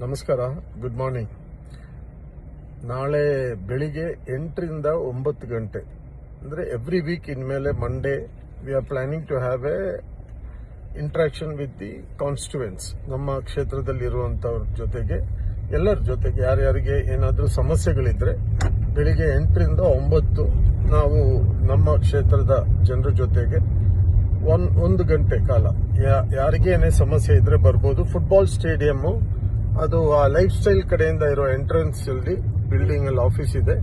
ನಮಸ್ಕಾರ, good morning. ನಾಳೆ ಬೆಳಿಗ್ಗೆ 8ರಿಂದ 9 ಗಂಟೆ ಅಂದರೆ ಎವ್ರಿ ವೀಕ್ ಇನ್ಮೇಲೆ Monday we are planning to have a interaction with the constituents. ನಮ್ಮ ಕ್ಷೇತ್ರದಲ್ಲಿರುವಂಥವ್ರ ಜೊತೆಗೆ ಎಲ್ಲರ ಜೊತೆಗೆ ಯಾರ್ಯಾರಿಗೆ ಏನಾದರೂ ಸಮಸ್ಯೆಗಳಿದ್ರೆ ಬೆಳಿಗ್ಗೆ 8ರಿಂದ 9 ನಾವು ನಮ್ಮ ಕ್ಷೇತ್ರದ ಜನರ ಜೊತೆಗೆ ಒಂದು ಗಂಟೆ ಕಾಲ ಯಾರಿಗೆ ಏನೇ ಸಮಸ್ಯೆ ಇದ್ರೆ ಬರ್ಬೋದು. ಫುಟ್ಬಾಲ್ ಸ್ಟೇಡಿಯಂ ಅದು ಆ ಲೈಫ್ ಸ್ಟೈಲ್ ಕಡೆಯಿಂದ ಇರೋ ಎಂಟ್ರೆನ್ಸ್ ಅಲ್ಲಿ ಬಿಲ್ಡಿಂಗ್ ಅಲ್ಲಿ ಆಫೀಸ್ ಇದೆ,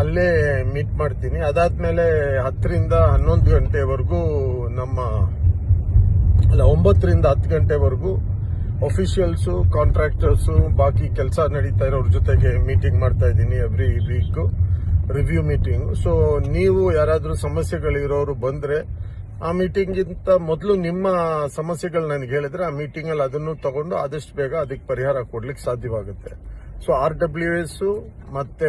ಅಲ್ಲೇ ಮೀಟ್ ಮಾಡ್ತೀನಿ. ಅದಾದ್ಮೇಲೆ 10ರಿಂದ 11 ಗಂಟೆವರೆಗೂ 9ರಿಂದ 10 ಗಂಟೆವರೆಗೂ ಅಫಿಷಿಯಲ್ಸು, ಕಾಂಟ್ರಾಕ್ಟರ್ಸು, ಬಾಕಿ ಕೆಲಸ ನಡೀತಾ ಇರೋರ ಜೊತೆಗೆ ಮೀಟಿಂಗ್ ಮಾಡ್ತಾ ಇದ್ದೀನಿ every week, review meeting. So ನೀವು ಯಾರಾದರೂ ಸಮಸ್ಯೆಗಳಿರೋರು ಬಂದ್ರೆ ಆ ಮೀಟಿಂಗಿಂತ ಮೊದಲು ನಿಮ್ಮ ಸಮಸ್ಯೆಗಳು ನನಗೆ ಹೇಳಿದ್ರೆ ಆ ಮೀಟಿಂಗ್ ಅಲ್ಲಿ ಅದನ್ನು ತಗೊಂಡು ಆದಷ್ಟು ಬೇಗ ಅದಕ್ಕೆ ಪರಿಹಾರ ಕೊಡ್ಲಿಕ್ಕೆ ಸಾಧ್ಯವಾಗುತ್ತೆ. ಸೊ RWS ಮತ್ತೆ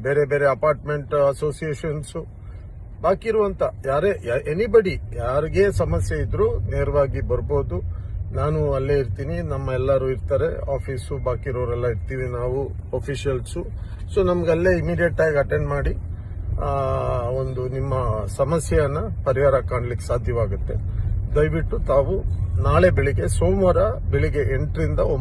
ಬೇರೆ ಬೇರೆ ಅಪಾರ್ಟ್ಮೆಂಟ್ ಅಸೋಸಿಯೇಷನ್ಸ್, ಬಾಕಿ ಇರುವಂತ ಎನಿಬಡಿ ಯಾರಿಗೆ ಸಮಸ್ಯೆ ಇದ್ರು ನೇರವಾಗಿ ಬರ್ಬೋದು. ನಾನು ಅಲ್ಲೇ ಇರ್ತೀನಿ, ನಮ್ಮ ಎಲ್ಲರೂ ಇರ್ತಾರೆ, ಆಫೀಸು ಬಾಕಿ ಇರೋರೆಲ್ಲ ಇರ್ತೀವಿ, ನಾವು ಅಫಿಷಿಯಲ್ಸು. ಸೊ ನಮ್ಗೆ ಅಲ್ಲೇ ಇಮಿಡಿಯೇಟ್ ಆಗಿ ಅಟೆಂಡ್ ಮಾಡಿ ಒಂದು ನಿಮ್ಮ ಸಮಸ್ಯೆಯನ್ನ ಪರಿಹಾರ ಕಾಣಲಿಕ್ಕೆ ಸಾಧ್ಯವಾಗುತ್ತೆ. ದಯವಿಟ್ಟು ತಾವು ನಾಳೆ ಬೆಳಿಗ್ಗೆ ಸೋಮವಾರ ಬೆಳಿಗ್ಗೆ 8ರಿಂದ 9